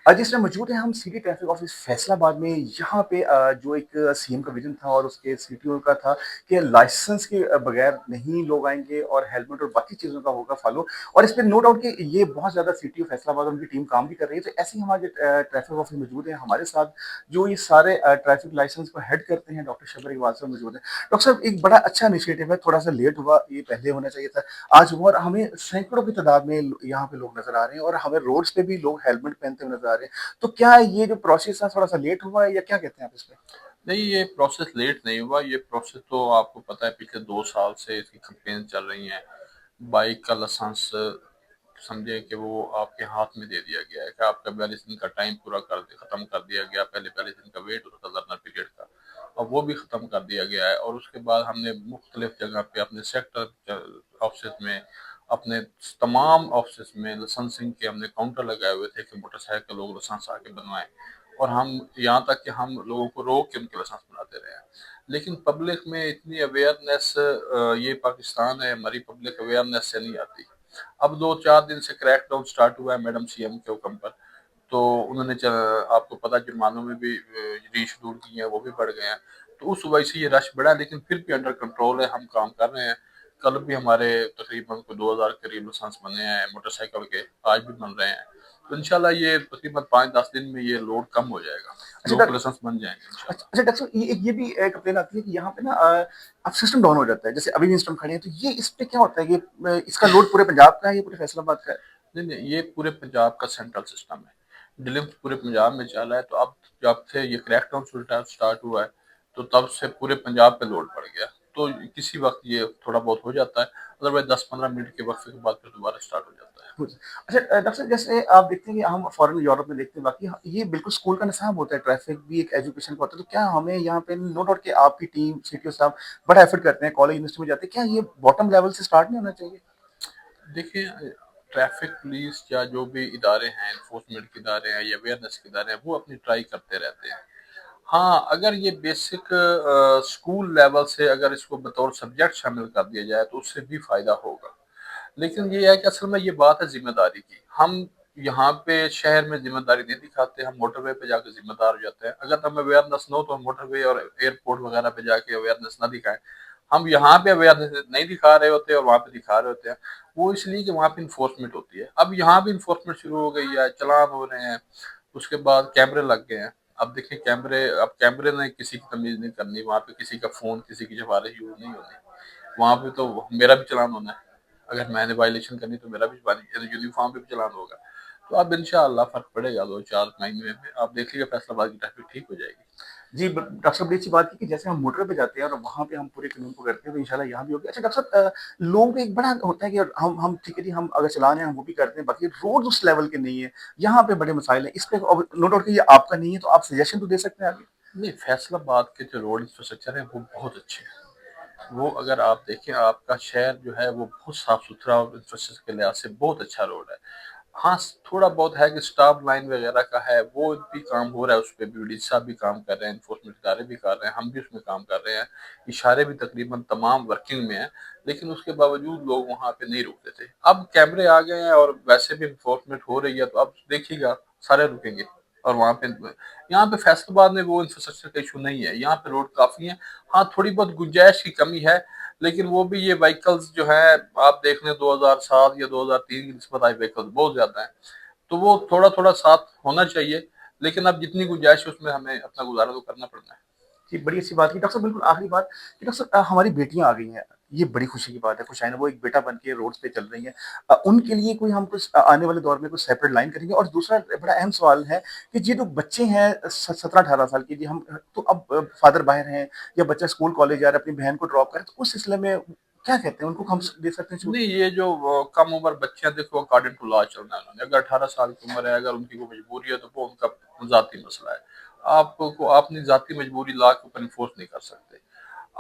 जी, इस टाइम मौजूद हैं हम सिटी ट्रैफिक ऑफिस फैसलाबाद में। यहाँ पे जो एक सीएम का विज़न था और उसके सीटीओ का था कि लाइसेंस के बगैर नहीं लोग आएँगे और हेलमेट और बाकी चीज़ों का होगा फ़ॉलो। और इस पे नो डाउट कि ये बहुत ज़्यादा सीटीओ फैसलाबाद और उनकी टीम काम भी कर रही है। तो ऐसे ही हमारे ट्रैफिक ऑफिसर मौजूद हैं हमारे साथ, जो ये सारे ट्रैफिक लाइसेंस को हेड करते हैं, डॉक्टर शबर इकबाल साहब मौजूद हैं। डॉक्टर साहब, एक बड़ा अच्छा इनिशिएटिव है, थोड़ा-सा लेट हुआ, ये पहले होना चाहिए था। आज हुआ और हमें सैकड़ों की तादाद में यहाँ पे लोग नज़र आ रहे हैं और हमें रोड्स पे भी लोग हेलमेट पहनते हुए नज़र आ रहे हैं। तो क्या ये जो प्रोसेस है थोड़ा-सा लेट हुआ है या क्या कहते हैं आप इस पे? नहीं, ये प्रोसेस लेट नहीं हुआ। ये प्रोसेस तो आपको पता है पिछले 2 साल से इसकी कंपेन चल रही हैं। बाइक का लाइसेंस समझे कि वो आपके हाथ में दे दिया गया है कि आपका 42 दिन का टाइम पूरा खत्म कर दिया गया। पहले 42 दिन का वेट होता था लर्नर पीरियड का, अब वो भी खत्म कर दिया गया है। और उसके बाद हमने मुख्तलिफ जगह पे अपने सेक्टर ऑफिस में, अपने तमाम ऑफिस में लाइसेंसिंग के हमने काउंटर लगाए हुए थे कि मोटरसाइकिल लोग लाइसेंस आके बनवाएं। और हम यहाँ तक कि हम लोगों को रोक के उनके लाइसेंस बनाते रहे हैं। लेकिन पब्लिक में इतनी अवेयरनेस, ये पाकिस्तान है, हमारी पब्लिक अवेयरनेस से नहीं आती। अब 2-4 दिन से क्रैक डाउन स्टार्ट हुआ है मैडम सीएम के हुक्म पर। तो उन्होंने आपको पता जुर्मानों में भी रीशेड्यूल किए हैं, वो भी बढ़ गए हैं। तो उस वजह से ये रश बढ़ा है, लेकिन फिर भी अंडर कंट्रोल है, हम काम कर रहे हैं। कल भी हमारे तकरीबन को 2000 करीब लाइसेंस बने हैं मोटरसाइकिल के, आज भी बन रहे हैं। तो इंशाल्लाह ये तकरीबन 5-10 दिन में ये लोड कम हो जाएगा, अच्छा लोगों डॉ के लाइसेंस बन जाएंगे अच्छा इंशाल्लाह। अच्छा डॉक्टर साहब, ये भी कंप्लेन आती है कि यहाँ पे ना अब सिस्टम डाउन हो जाता है। जैसे अभी भी इंस्टॉल खड़े हैं, तो ये इस पे क्या होता है कि इसका लोड पूरे पंजाब का है, ये पूरे फैसलाबाद का है? नहीं नहीं, ये पूरे पंजाब का सेंट्रल सिस्टम है। डिलीम्स पूरे पंजाब में चल रहा है। तो अब जब से ये क्रैकडाउन स्टार्ट हुआ है, तो तब से पूरे पंजाब पे लोड पड़ गया। तो किसी वक्त ये थोड़ा बहुत हो जाता है, अदरवाइज 10-15 मिनट के वक्त के बाद फिर दोबारा स्टार्ट हो जाता है। कुछ अच्छा डॉक्टर साहब, जैसे आप देखते हैं कि हम फॉरेन यूरोप में देखते हैं, बाकी ये बिल्कुल स्कूल का निसाब होता है, ट्रैफिक भी एक एजुकेशन का होता है। तो क्या हमें यहाँ पे नो डाउट कि आपकी टीम सीटीओ साहब बड़ा एफर्ट करते हैं, कॉलेज यूनिवर्सिटी में जाते हैं, क्या ये बॉटम लेवल से स्टार्ट नहीं होना चाहिए? देखिए, ट्रैफिक पुलिस या जो भी इदारे हैं, इन्फोर्समेंट के इदारे हैं या अवेयरनेस के इदारे हैं, वो अपनी ट्राई करते रहते हैं। हाँ, अगर ये बेसिक स्कूल लेवल से अगर इसको बतौर सब्जेक्ट शामिल कर दिया जाए तो उससे भी फायदा होगा। लेकिन ये है कि असल में ये बात है जिम्मेदारी की। हम यहाँ पे शहर में जिम्मेदारी नहीं दिखाते, हम मोटरवे पे जाके जिम्मेदार हो जाते हैं। अगर हमें अवेयरनेस न हो तो हम मोटरवे और एयरपोर्ट वगैरह पे जाके अवेयरनेस ना दिखाएं। हम यहाँ पे अवेयरनेस नहीं दिखा रहे होते और वहाँ पे दिखा रहे होते हैं। वो इसलिए कि वहाँ पे इन्फोर्समेंट होती है। अब यहाँ भी इन्फोर्समेंट शुरू हो गई है, चालान हो रहे हैं, उसके बाद कैमरे लग गए हैं। अब देखिए कैमरे, अब कैमरे ने किसी की तमीज नहीं करनी, वहाँ पे किसी का फोन, किसी की सिफारिश यूज नहीं होनी। वहाँ पे तो मेरा भी चालान होना है। अगर मैंने वायलेशन करनी तो मेरा भी यूनिफॉर्म पे भी चालान होगा। तो अब इंशाअल्लाह फर्क पड़ेगा 2-4 महीने में, आप देख लीजिए फैसलाबाद की ट्रैफिक ठीक हो जाएगी। जी, डॉक्टर साहब, बड़ी अच्छी बात की कि जैसे हम मोटर पे जाते हैं और वहाँ पे हम पूरे कानून को करते हैं, तो इंशाल्लाह यहाँ भी होगा। अच्छा डॉक्टर साहब, लोगों को एक बड़ा होता है कि हम ठीक है जी, हम अगर चला रहे हैं हम वो भी करते हैं, बाकी रोड उस लेवल के नहीं है, यहाँ पे बड़े मसाइल हैं। इस पे नो डाउट कि ये आपका नहीं है, तो आप सजेशन तो दे सकते हैं आगे। नहीं, फैसलाबाद के जो रोड इंफ्रास्ट्रक्चर है वो बहुत अच्छे हैं। वो अगर आप देखें, आपका शहर जो है वो बहुत साफ सुथरा और इंफ्रास्ट्रक्चर के लिहाज से बहुत अच्छा रोड है। हाँ, थोड़ा बहुत है कि स्टाफ लाइन वगैरह का है, वो भी काम हो रहा है। उस पर भी डी साहब भी काम कर रहे हैं, इन्फोर्समेंट इदारे भी कर रहे हैं, हम भी उसमें काम कर रहे हैं। इशारे भी तकरीबन तमाम वर्किंग में है। लेकिन उसके बावजूद लोग वहाँ पे नहीं रुकते थे। अब कैमरे आ गए हैं और वैसे भी इन्फोर्समेंट हो रही है, तो अब देखिएगा सारे रुकेंगे। और वहाँ पे, यहाँ पे फैसलाबाद में वो इंफ्रास्ट्रक्चर का इशू नहीं है, यहाँ पे रोड काफी है। हाँ, थोड़ी बहुत गुंजाइश की कमी है। लेकिन वो भी ये व्हीकल्स जो है, आप देख लें 2007 या 2003 की निस्बत आई व्हीकल्स बहुत ज्यादा है। तो वो थोड़ा थोड़ा साथ होना चाहिए। लेकिन अब जितनी गुंजाइश है उसमें हमें अपना गुजारा तो करना पड़ना है। जी, बड़ी अच्छी बात की। डॉक्टर साहब, बिल्कुल आखिरी बात कि डॉक्टर साहब, हमारी बेटियाँ आ गई हैं, ये बड़ी खुशी की बात है, खुशाइन है, वो एक बेटा बन के रोड्स पे चल रही हैं। उनके लिए कोई हम कुछ आने वाले दौर में कुछ सेपरेट लाइन करेंगे? और दूसरा बड़ा अहम सवाल है कि ये जो बच्चे हैं 17-18 साल के, जी हम तो अब फादर बाहर हैं या बच्चा स्कूल कॉलेज जा रहा है, अपनी बहन को ड्रॉप करे, तो उस सिलसिले में क्या कहते हैं? उनको हम दे सकते हैं छूट? नहीं, ये जो कम उम्र बच्चे हैं, देखो अकॉर्डिंग टू लॉ चलना है उन्होंने। अगर 18 साल की उम्र है, अगर उनकी कोई मजबूरी है तो वो उनका जाती मसला है। आपको अपनी जाती मजबूरी लॉ के ऊपर इन्फोर्स नहीं कर सकते।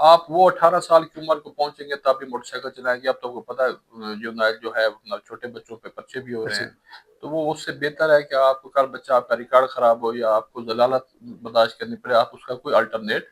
आप वो 18 साल की उम्र को पहुंचेंगे तब भी मोटरसाइकिल चलाएंगे। अब तो आपको पता है जो है अपना छोटे बच्चों पे पर्चे भी हो रहे बच्चे हैं। तो वो उससे बेहतर है कि आपको कल बच्चा आपका रिकॉर्ड खराब हो या आपको जलालत बर्दाश्त करनी पड़े, आप उसका कोई अल्टरनेट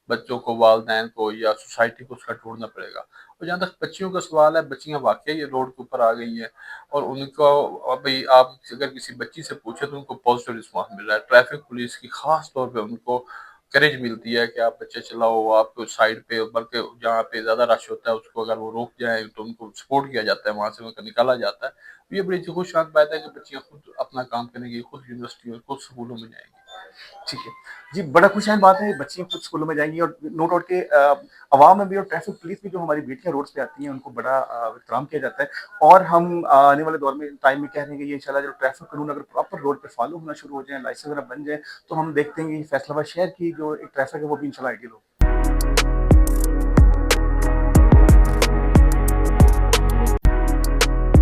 بچوں کو، والدین کو یا سوسائٹی کو اس کا ڈھونڈنا پڑے گا۔ اور جہاں تک بچیوں کا سوال ہے، بچیاں واقعی یہ روڈ کے اوپر آ گئی ہیں، اور ان کو ابھی آپ اگر کسی بچی سے پوچھیں تو ان کو پازیٹیو رسپانس مل رہا ہے۔ ٹریفک پولیس کی خاص طور پہ ان کو کریج ملتی ہے کہ آپ بچے چلاؤ، آپ کو سائڈ پہ، بلکہ جہاں پہ زیادہ رش ہوتا ہے اس کو اگر وہ روک جائیں تو ان کو سپورٹ کیا جاتا ہے، وہاں سے ان کو نکالا جاتا ہے۔ یہ بڑی خوش بات ہے کہ بچیاں خود اپنا کام کریں گی، خود یونیورسٹی اور خود اسکولوں میں جائیں گی۔ ٹھیک ہے جی، بڑا خوشحال بات ہے، بچیاں خود اسکولوں میں جائیں گی، اور نو ڈاؤٹ کہ عوام میں بھی اور ٹریفک پولیس بھی جو ہماری بیٹیاں روڈس پہ آتی ہیں ان کو بڑا احترام کیا جاتا ہے، اور ہم آنے والے دور میں ٹائم میں کہہ رہے ہیں کہ یہ انشاءاللہ جو ٹریفک قانون اگر پراپر روڈ پہ فالو ہونا شروع ہو جائیں، لائسنس وغیرہ بن جائیں، تو ہم دیکھتے ہیں کہ فیصل آباد شہر کی جو ایک ٹریفک ہے وہ بھی انشاءاللہ آئیڈیل ہوگی۔